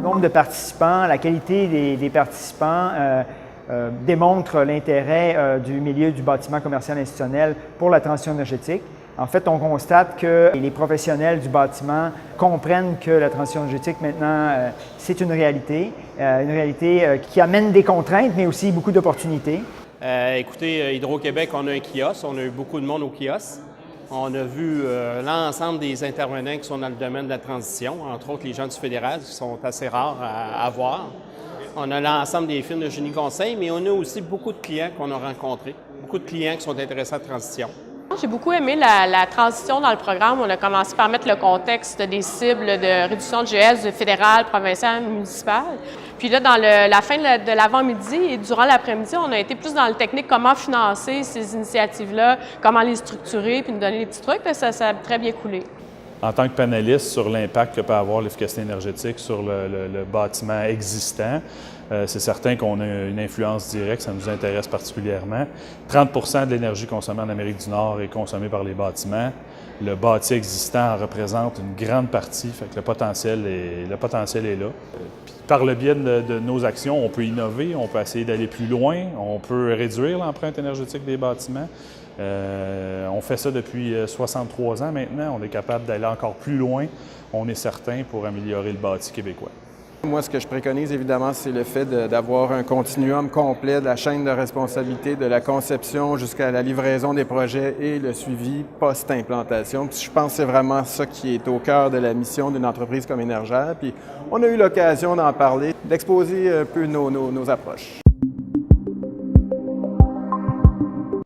nombre de participants, la qualité des participants démontre l'intérêt du milieu du bâtiment commercial institutionnel pour la transition énergétique. En fait, on constate que les professionnels du bâtiment comprennent que la transition énergétique, maintenant, c'est une réalité qui amène des contraintes, mais aussi beaucoup d'opportunités. Écoutez, Hydro-Québec, on a un kiosque, on a eu beaucoup de monde au kiosque. On a vu l'ensemble des intervenants qui sont dans le domaine de la transition, entre autres les gens du fédéral, qui sont assez rares à voir. On a l'ensemble des firmes de génie conseil, mais on a aussi beaucoup de clients qu'on a rencontrés, beaucoup de clients qui sont intéressés à la transition. J'ai beaucoup aimé la transition dans le programme. On a commencé par mettre le contexte des cibles de réduction de GES fédéral, provincial, municipal. Puis là, dans la fin de l'avant-midi et durant l'après-midi, on a été plus dans le technique, comment financer ces initiatives-là, comment les structurer, puis nous donner des petits trucs. Là, ça a très bien coulé. En tant que panéliste sur l'impact que peut avoir l'efficacité énergétique sur le bâtiment existant, c'est certain qu'on a une influence directe, ça nous intéresse particulièrement. 30 de l'énergie consommée en Amérique du Nord est consommée par les bâtiments. Le bâti existant en représente une grande partie, fait que le potentiel est là. Puis, par le biais de nos actions, on peut innover, on peut essayer d'aller plus loin, on peut réduire l'empreinte énergétique des bâtiments. On fait ça depuis 63 ans maintenant, on est capable d'aller encore plus loin, on est certain, pour améliorer le bâti québécois. Moi, ce que je préconise, évidemment, c'est le fait d'avoir un continuum complet de la chaîne de responsabilité, de la conception jusqu'à la livraison des projets et le suivi post-implantation. Puis je pense que c'est vraiment ça qui est au cœur de la mission d'une entreprise comme Énergère. Puis on a eu l'occasion d'en parler, d'exposer un peu nos approches.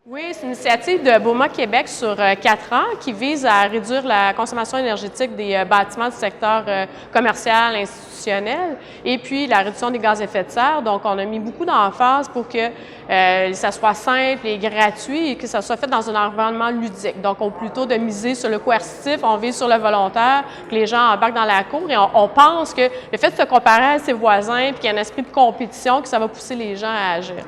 Oui, c'est une initiative de Beaumont Québec sur 4 ans qui vise à réduire la consommation énergétique des bâtiments du secteur commercial, institutionnel et puis la réduction des gaz à effet de serre. Donc, on a mis beaucoup d'emphase pour que ça soit simple et gratuit et que ça soit fait dans un environnement ludique. Donc, on plutôt de miser sur le coercitif, on vise sur le volontaire, que les gens embarquent dans la cour et on pense que le fait de se comparer à ses voisins puis qu'il y a un esprit de compétition, que ça va pousser les gens à agir.